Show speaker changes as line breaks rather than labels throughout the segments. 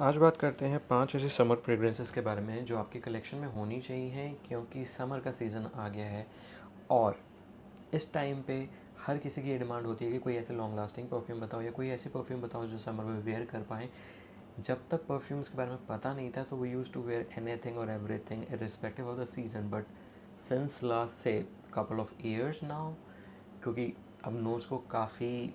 आज बात करते हैं 5 ऐसे समर फ्रेग्रेंसेस के बारे में जो आपकी कलेक्शन में होनी चाहिए, क्योंकि समर का सीज़न आ गया है और इस टाइम पे हर किसी की ये डिमांड होती है कि कोई ऐसे लॉन्ग लास्टिंग परफ्यूम बताओ या कोई ऐसी परफ्यूम बताओ जो समर में वेयर कर पाएँ। जब तक परफ्यूम्स के बारे में पता नहीं था तो we use to wear anything और everything irrespective of the season, but since last से कपल ऑफ ईयर्स नाउ, क्योंकि अब नोज़ को काफ़ी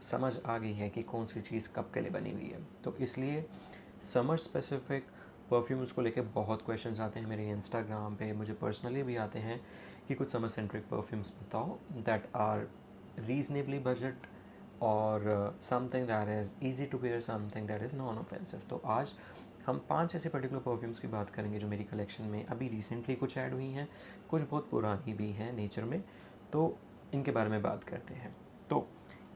समझ आ गई है कि कौन सी चीज़ कब के लिए बनी हुई है, तो इसलिए समर स्पेसिफिक परफ्यूम्स को लेके बहुत क्वेश्चंस आते हैं मेरे इंस्टाग्राम पे, मुझे पर्सनली भी आते हैं कि कुछ समर सेंट्रिक परफ्यूम्स बताओ दैट आर रीजनेबली बजट और something that is easy to wear, something that is non offensive. तो आज हम 5 ऐसे पर्टिकुलर परफ्यूम्स की बात करेंगे जो मेरी कलेक्शन में अभी रिसेंटली कुछ ऐड हुई हैं, कुछ बहुत पुरानी भी हैं नेचर में, तो इनके बारे में बात करते हैं। तो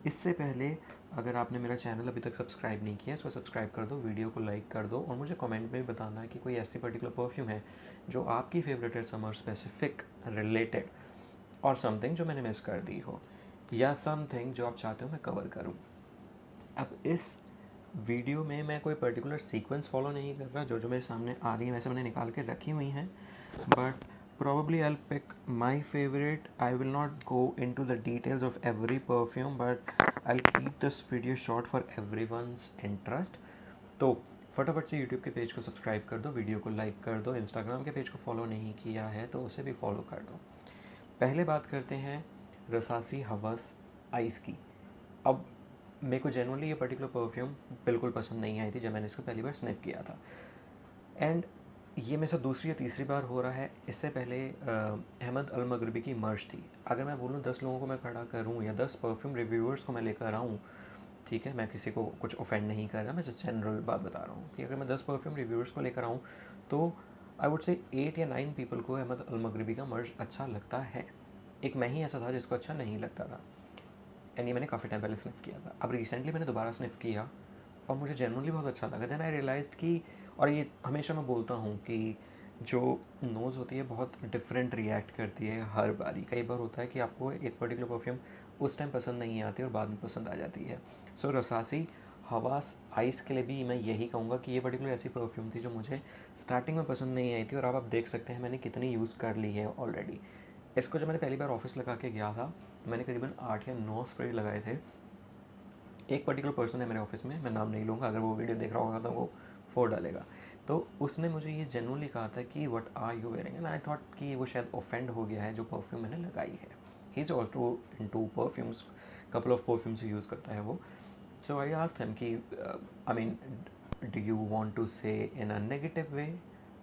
इससे पहले अगर आपने मेरा चैनल अभी तक सब्सक्राइब नहीं किया इसको सब्सक्राइब कर दो, वीडियो को लाइक कर दो और मुझे कमेंट में भी बताना है कि कोई ऐसी पर्टिकुलर परफ्यूम है जो आपकी फेवरेट है समर स्पेसिफिक रिलेटेड, और समथिंग जो मैंने मिस कर दी हो या समथिंग जो आप चाहते हो मैं कवर करूं। अब इस वीडियो में मैं कोई पर्टिकुलर सीक्वेंस फॉलो नहीं कर रहा, जो जो मेरे सामने आ रही है वैसे मैंने निकाल के रखी हुई हैं, but probably I'll pick my favorite. I will not go into the details of every perfume, but I'll keep this video short for everyone's interest. तो फटाफट से YouTube के पेज को सब्सक्राइब कर दो, वीडियो को लाइक कर दो, इंस्टाग्राम के पेज को फॉलो नहीं किया है तो उसे भी फॉलो कर दो। पहले बात करते हैं रसासी हवस आइस की। अब मेरे को जेनुअनली ये पर्टिकुलर परफ्यूम बिल्कुल पसंद नहीं आई थी जब मैंने इसको पहली बार स्निफ किया था, एंड ये मेरे साथ दूसरी या तीसरी बार हो रहा है। इससे पहले अहमद अल मगरबी की मर्ज थी। अगर मैं बोलूँ 10 लोगों को मैं खड़ा करूँ या 10 परफ्यूम रिव्यूअर्स को मैं लेकर आऊँ, ठीक है, मैं किसी को कुछ ऑफेंड नहीं कर रहा, मैं जस्ट जनरल बात बता रहा हूँ कि अगर मैं 10 परफ्यूम रिव्यूअर्स को लेकर आऊँ तो आई वुड से 8 या 9 पीपल को अहमद अल मगरबी का मर्ज अच्छा लगता है। एक मैं ही ऐसा था जिसको अच्छा नहीं लगता था, एंड ये मैंने काफ़ी टाइम पहले स्निफ किया था। अब रिसेंटली मैंने दोबारा स्निफ किया और मुझे जेनुअनली बहुत अच्छा लगा। देन आई रियलाइज्ड कि, और ये हमेशा मैं बोलता हूँ कि जो नोज़ होती है बहुत डिफरेंट रिएक्ट करती है हर बारी। कई बार होता है कि आपको एक पर्टिकुलर परफ्यूम उस टाइम पसंद नहीं आती और बाद में पसंद आ जाती है। सो रसासी हवास आइस के लिए भी मैं यही कहूँगा कि ये पर्टिकुलर ऐसी परफ्यूम थी जो मुझे स्टार्टिंग में पसंद नहीं आई थी, और अब आप देख सकते हैं मैंने कितनी यूज़ कर ली है ऑलरेडी। इसको जब मैंने पहली बार ऑफिस लगा के गया था तो मैंने करीबन 8 या 9 स्प्रे लगाए थे। एक पर्टिकुलर पर्सन है मेरे ऑफिस में, मैं नाम नहीं लूँगा, अगर वो वीडियो देख रहा होगा तो वो फोड़ डालेगा। तो उसने मुझे ये जेनुअनली कहा था कि what are you wearing, and I thought कि वो शायद ऑफेंड हो गया है जो परफ्यूम मैंने लगाई है। He is also into perfumes, couple of perfumes use करता है वो। सो आई आस्क्ड हिम कि I mean do you want to say in a negative way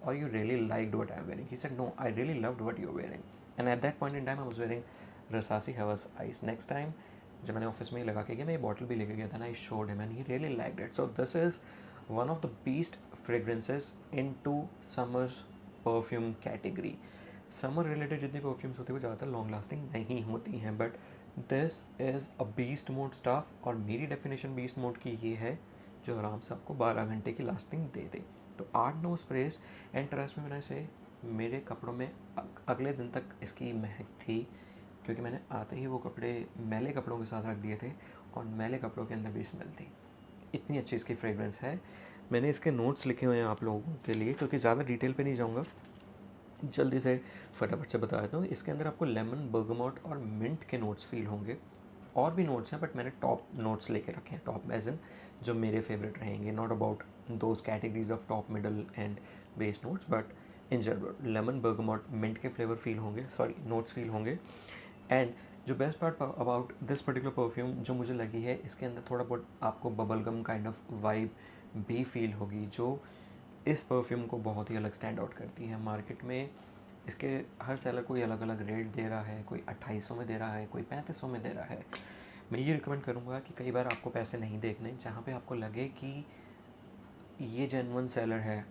और you really liked what I'm wearing? He said, no, I really loved what you're wearing. And at that point in time, I was wearing Rasasi Havas Ice. Next time, जब मैंने office में ही लगा के गया, मैं ये bottle भी लेके गया था ना, I showed him and he really liked it. So this is one of the best fragrances in to summers perfume category. Summer related जितनी परफ्यूम्स होती है वो ज़्यादातर लॉन्ग लास्टिंग नहीं होती हैं, but this is a beast mode stuff, और मेरी डेफिनेशन बीस्ट मोड की ये है जो आराम से आपको 12 घंटे की लास्टिंग दे दे। तो 8-9 स्प्रेस, एंड ट्रस्ट में मैंने इसे मेरे कपड़ों में अगले दिन तक इसकी महक थी, क्योंकि मैंने आते ही वो कपड़े मैले कपड़ों के साथ रख दिए थे और मैले कपड़ों के अंदर भी स्मेल थी। इतनी अच्छी इसकी फ्रेग्रेंस है। मैंने इसके नोट्स लिखे हुए हैं आप लोगों के लिए, क्योंकि ज़्यादा डिटेल पे नहीं जाऊँगा, जल्दी से फटाफट से बता देता हूँ। इसके अंदर आपको लेमन, बर्गमोट और मिंट के नोट्स फील होंगे। और भी नोट्स हैं बट मैंने टॉप नोट्स लेके रखे हैं, टॉप एज इन जो मेरे फेवरेट रहेंगे, not about those categories of top, middle and base notes, but in general lemon, bergamot, mint के फ्लेवर फील होंगे, सॉरी नोट्स फील होंगे। एंड जो best part about this particular perfume जो मुझे लगी है, इसके अंदर थोड़ा बहुत आपको bubble gum kind of vibe भी फील होगी, जो इस परफ्यूम को बहुत ही अलग स्टैंड आउट करती है। मार्केट में इसके हर सेलर कोई अलग अलग रेट दे रहा है, कोई 2800 में दे रहा है, कोई 3500 में दे रहा है। मैं ये रिकमेंड करूँगा कि कई बार आपको पैसे नहीं देखने, जहाँ पे आपको लगे कि ये जेन्युइन सेलर है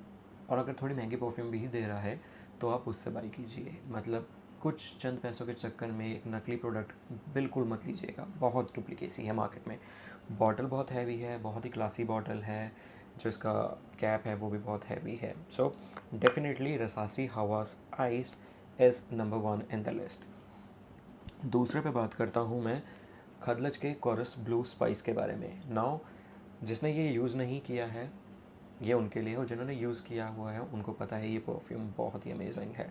और अगर थोड़ी महंगी परफ्यूम भी दे रहा है तो आप उससे बाई कीजिए। मतलब कुछ चंद पैसों के चक्कर में एक नकली प्रोडक्ट बिल्कुल मत लीजिएगा, बहुत डुप्लीकेसी है मार्केट में। बॉटल बहुत हैवी है, बहुत ही क्लासी बॉटल है, जो इसका कैप है वो भी बहुत हैवी है। So definitely Rasasi Hawas ice is number 1 in the list. दूसरे पे बात करता हूँ मैं खदलज के कोरस ब्लू स्पाइस के बारे में। नाउ जिसने ये यूज़ नहीं किया है ये उनके लिए, और जिन्होंने यूज़ किया हुआ है उनको पता है ये परफ्यूम बहुत ही अमेजिंग है।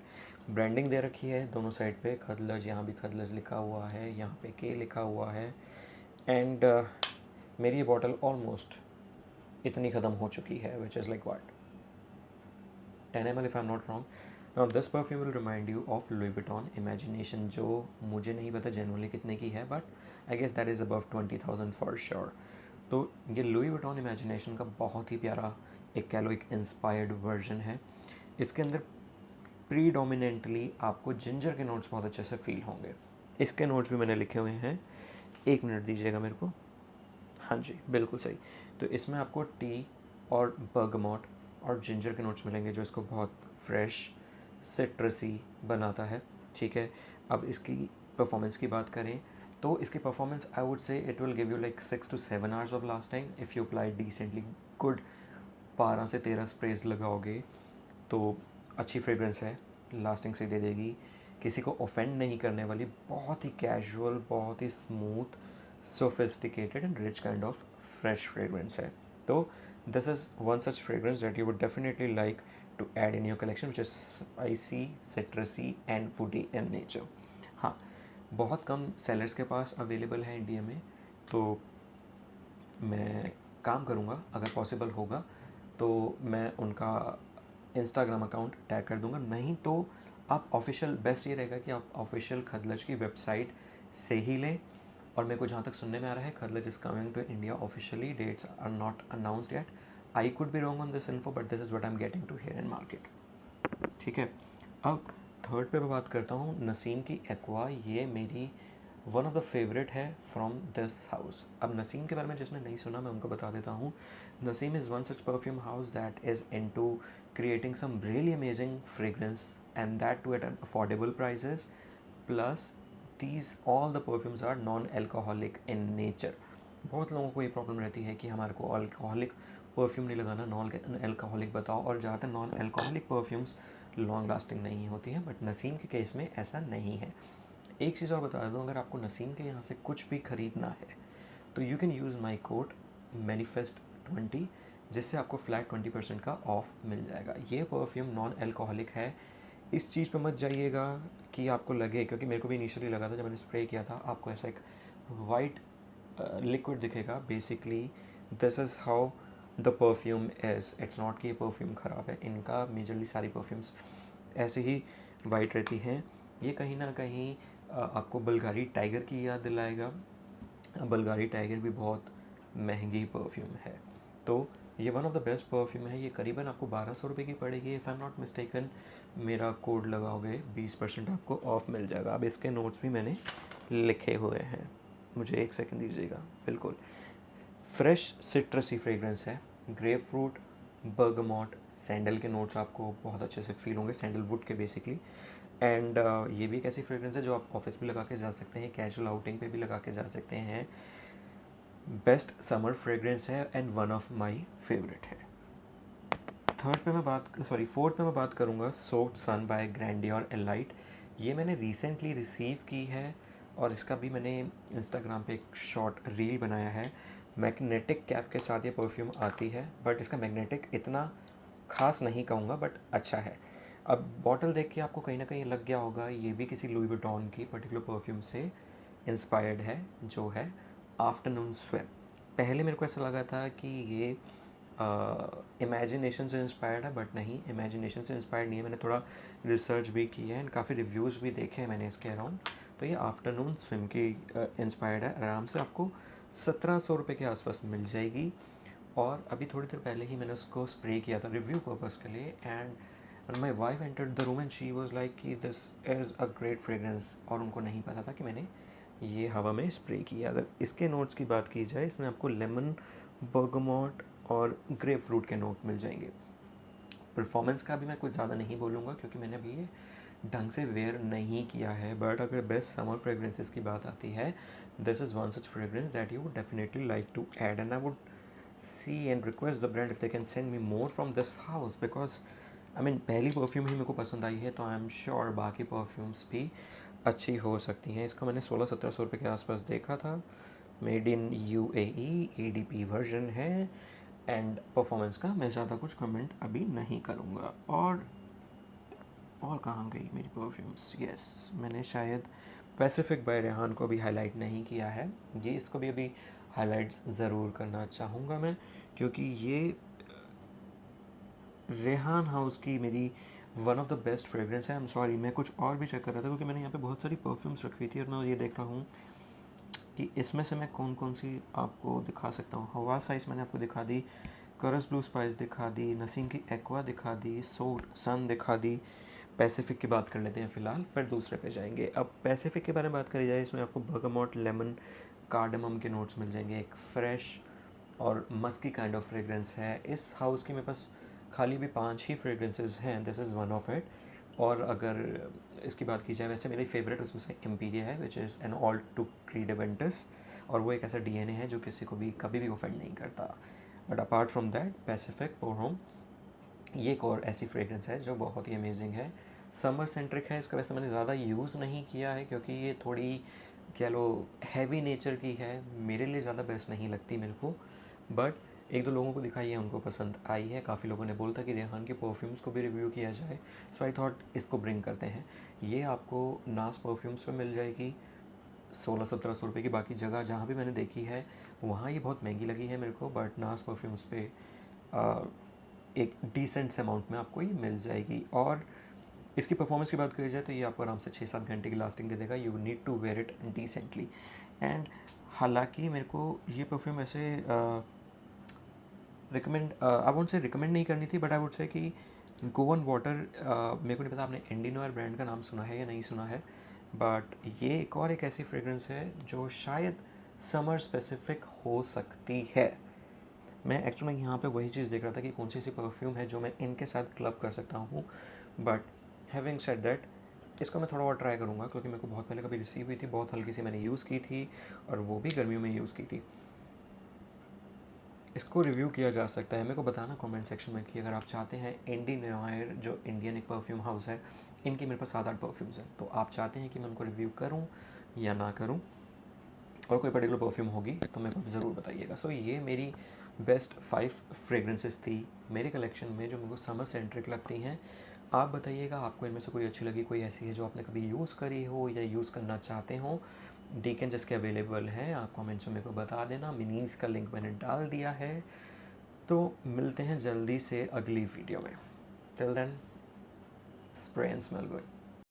ब्रांडिंग दे रखी है दोनों साइड पे, खदलज, यहाँ भी खदलज लिखा हुआ है, यहाँ पे के लिखा हुआ है। एंड मेरी ये बॉटल ऑलमोस्ट इतनी ख़त्म हो चुकी है, which is like what 10 ml if I'm not wrong. Now this perfume will remind you of Louis Vuitton Imagination, जो मुझे नहीं पता जनरली कितने की है, but I guess that is above 20,000 for sure. तो ये लुई विटॉन इमेजिनेशन का बहुत ही प्यारा एक कह लो एक इंस्पायर्ड वर्जन है। इसके अंदर प्रीडोमिनेंटली आपको जिंजर के नोट्स बहुत अच्छे से फील होंगे। इसके नोट्स भी मैंने लिखे हुए हैं, 1 मिनट दीजिएगा मेरे को। हाँ जी, बिल्कुल सही। तो इसमें आपको टी और बर्गमॉट और जिंजर के नोट्स मिलेंगे, जो इसको बहुत फ्रेश सिट्रसी बनाता है। ठीक है, अब इसकी परफॉर्मेंस की बात करें तो इसकी performance I would say it will give you like 6 to 7 hours of lasting if you apply decently good. 12 से 13 स्प्रेज लगाओगे तो अच्छी फ्रेग्रेंस है, लास्टिंग से दे देगी, किसी को ऑफेंड नहीं करने वाली, बहुत ही कैजुअल, बहुत ही smooth, sophisticated and rich kind of fresh fragrance है। तो this is one such fragrance that you would definitely like to add in your collection, which is spicy, citrusy and foody in nature. हाँ, बहुत कम sellers के पास available है India में, तो मैं काम करूँगा अगर पॉसिबल होगा तो मैं उनका इंस्टाग्राम अकाउंट टैग कर दूंगा, नहीं तो आप ऑफिशियल, बेस्ट ये रहेगा कि आप ऑफिशियल खदलज की वेबसाइट से ही लें। और मेरे को जहाँ तक सुनने में आ रहा है खदलज is coming to India officially, dates are not announced yet. I could be wrong on this info but this is what I am getting to hear in market. ठीक है, अब थर्ड पे मैं बात करता हूँ नसीम की एक्वा। ये मेरी वन ऑफ द फेवरेट है फ्रॉम दिस हाउस। अब नसीम के बारे में जिसने नहीं सुना मैं उनको बता देता हूँ। Naseem is one such perfume house that is into creating some really amazing fragrance, and that too at an affordable prices, plus these all the perfumes are non-alcoholic in nature. बहुत लोगों को ये प्रॉब्लम रहती है कि हमारे को अल्कोहलिक परफ्यूम नहीं लगाना, नॉन अल्कोहलिक बताओ, और ज़्यादातर non alcoholic perfumes long lasting नहीं होती हैं, बट नसीम के केस में ऐसा नहीं है। एक चीज़ और बता दूँ, अगर आपको नसीम के यहाँ से कुछ भी ख़रीदना है तो you can use my code manifest twenty, जिससे आपको फ्लैट 20% का ऑफ मिल जाएगा। ये परफ्यूम नॉन अल्कोहलिक है। इस चीज़ पे मत जाइएगा कि आपको लगे, क्योंकि मेरे को भी इनिशियली लगा था जब मैंने स्प्रे किया था, आपको ऐसा एक वाइट लिक्विड दिखेगा। Basically this is how the perfume is, it's not कि ये परफ्यूम ख़राब है, इनका मेजरली सारी परफ्यूम्स ऐसे ही वाइट रहती हैं। ये कहीं ना कहीं आपको बल्गारी टाइगर की याद दिलाएगा। बल्गारी टाइगर भी बहुत महंगी परफ्यूम है, तो ये one of the best perfume है। ये करीबन आपको 1200 रुपये की पड़ेगी if I am not mistaken. मेरा कोड लगाओगे 20% आपको ऑफ मिल जाएगा। अब इसके नोट्स भी मैंने लिखे हुए हैं, मुझे 1 सेकंड दीजिएगा। बिल्कुल फ्रेश सिट्रसी फ्रेग्रेंस है, ग्रेप फ्रूट, बर्गमॉट, सैंडल के नोट्स आपको बहुत अच्छे से फील होंगे, सैंडलवुड के बेसिकली। एंड ये भी एक ऐसी फ्रेग्रेंस है जो आप ऑफिस भी लगा के जा सकते हैं, कैजुअल आउटिंग पे भी लगा के जा सकते हैं। बेस्ट समर फ्रेग्रेंस है and one of my favourite है। फोर्थ पे मैं बात करूँगा सोक्ड सन बाय ग्रैंडियर एलाइट। ये मैंने रिसेंटली रिसीव की है और इसका भी मैंने इंस्टाग्राम पे एक शॉर्ट रील बनाया है। मैग्नेटिक कैप के साथ ये परफ्यूम आती है, बट इसका मैग्नेटिक इतना ख़ास नहीं कहूँगा, बट अच्छा है। अब बॉटल देख के आपको कहीं ना कहीं लग गया होगा ये भी किसी लुई विटॉन की पर्टिकुलर परफ्यूम से इंस्पायर्ड है, जो है आफ्टरनून स्वेम। पहले मेरे को ऐसा लगा था कि ये इमेजिनेशन से इंस्पायर्ड है, बट नहीं, इमेजिनेशन से इंस्पायर्ड नहीं है। मैंने थोड़ा रिसर्च भी की है एंड काफ़ी रिव्यूज़ भी देखे हैं मैंने इसके अराउंड। तो ये आफ्टरनून स्विम की इंस्पायर्ड है। आराम से आपको 1700 रुपये के आसपास मिल जाएगी। और अभी थोड़ी देर पहले ही मैंने उसको स्प्रे किया था रिव्यू पर्पज़ के लिए, and my wife entered the room and she was like कि this is a great fragrance, और उनको नहीं पता था कि मैंने ये हवा में स्प्रे किया। अगर इसके नोट्स की बात की जाए, इसमें आपको लेमन, बर्गमॉट और ग्रेप फ्रूट के नोट मिल जाएंगे। परफॉर्मेंस का भी मैं कुछ ज़्यादा नहीं बोलूँगा क्योंकि मैंने अभी ये ढंग से वेयर नहीं किया है, बट अगर बेस्ट समर फ्रेग्रेंसेस की बात आती है, this is one such fragrance that you would definitely like to add, and I would see and request the brand if they can send me more from this house, because I mean पहली perfume ही मेरे को पसंद आई है, तो I am sure बाकी perfumes भी अच्छी हो सकती हैं। इसका मैंने 1600-1700 रुपये के आसपास देखा था। Made in UAE ADP version है एंड परफॉर्मेंस का मैं ज़्यादा कुछ कमेंट अभी नहीं करूँगा। और कहाँ गई मेरी परफ्यूम्स? यस, मैंने शायद पैसिफिक बाय रेहान को भी हाईलाइट नहीं किया है। ये इसको भी अभी हाईलाइट्स ज़रूर करना चाहूँगा मैं, क्योंकि ये रेहान हाउस की मेरी one of the best fragrance है। आई एम सॉरी, मैं कुछ और भी चेक कर रहा था क्योंकि मैंने यहाँ पे बहुत सारी परफ्यूम्स रखी थी और मैं ये देख रहा हूँ कि इसमें से मैं कौन कौन सी आपको दिखा सकता हूँ। हवा साइज मैंने आपको दिखा दी, करस ब्लू स्पाइस दिखा दी, नसीम की एक्वा दिखा दी, सन दिखा दी। पैसिफिक की बात कर लेते हैं फ़िलहाल, फिर दूसरे पे जाएंगे। अब पैसिफिक के बारे में बात करी जाए, इसमें आपको बर्गामोट, लेमन, कार्डमम के नोट्स मिल जाएंगे। एक फ्रेश और मस्की काइंड ऑफ फ्रेगरेंस है। इस हाउस की मेरे पास खाली भी 5 ही फ्रेगरेंसेस हैं, this is one of it. और अगर इसकी बात की जाए, वैसे मेरी फेवरेट उसमें से एम्पीरिया है, which is an all to Creed Aventus, और वो एक ऐसा डीएनए है जो किसी को भी कभी भी ऑफेंड नहीं करता। But apart from that, Pacific pour homme ये एक और ऐसी फ्रेगरेंस है जो बहुत ही अमेजिंग है। समर सेंट्रिक है, इसका वैसे मैंने ज़्यादा यूज़ नहीं किया है क्योंकि ये थोड़ी कह लो हैवी नेचर की है, मेरे लिए ज़्यादा बेस्ट नहीं लगती मेरे को। बट एक दो लोगों को दिखाई है, उनको पसंद आई है। काफ़ी लोगों ने बोला था कि रेहान के परफ्यूम्स को भी रिव्यू किया जाए, सो आई थॉट इसको ब्रिंग करते हैं। ये आपको नास परफ्यूम्स पे मिल जाएगी 1600-1700 रुपये की। बाकी जगह जहाँ भी मैंने देखी है वहाँ ये बहुत महंगी लगी है मेरे को, बट नास परफ्यूम्स पे एक डिसेंट से अमाउंट में आपको ये मिल जाएगी। और इसकी परफॉर्मेंस की बात करी जाए तो ये आपको आराम से 6-7 घंटे की लास्टिंग दे देगा। You need to wear it decently. And हालांकि मेरे को ये परफ्यूम ऐसे recommend, I won't say recommend नहीं करनी थी, बट आई वुड से कि गो ऑन वाटर। मेरे को नहीं पता आपने इंडियन ऑयल ब्रांड का नाम सुना है या नहीं सुना है, बट ये एक ऐसी फ्रेगरेंस है जो शायद समर स्पेसिफिक हो सकती है। मैं एक्चुअली यहाँ पे वही चीज़ देख रहा था कि कौन सी ऐसी परफ्यूम है जो मैं इनके साथ क्लब कर सकता हूँ। बट हैविंग सेड दैट, इसको मैं थोड़ा और ट्राई करूँगा क्योंकि मेरे को बहुत पहले कभी रिसीव हुई थी, बहुत हल्की सी मैंने यूज़ की थी और वो भी गर्मियों में यूज़ की थी। इसको रिव्यू किया जा सकता है। मेरे को बताना कमेंट सेक्शन में कि अगर आप चाहते हैं इंडी नोयर, जो इंडियन एक परफ्यूम हाउस है, इनकी मेरे पास 7-8 परफ्यूम्स हैं, तो आप चाहते हैं कि मैं उनको रिव्यू करूँ या ना करूँ, और कोई पर्टिकुलर परफ्यूम होगी तो मेरे को ज़रूर बताइएगा। सो ये मेरी बेस्ट 5 फ्रेगरेंसेस थी मेरे कलेक्शन में जो मेरे को समर सेंट्रिक लगती हैं। आप बताइएगा आपको इनमें से कोई अच्छी लगी, कोई ऐसी है जो आपने कभी यूज़ करी हो या यूज़ करना चाहते हो। डीकन जिसके अवेलेबल हैं आप कमेंट्स में मेरे को बता देना। मिनीज का लिंक मैंने डाल दिया है। तो मिलते हैं जल्दी से अगली वीडियो में। Till then, spray and smell good.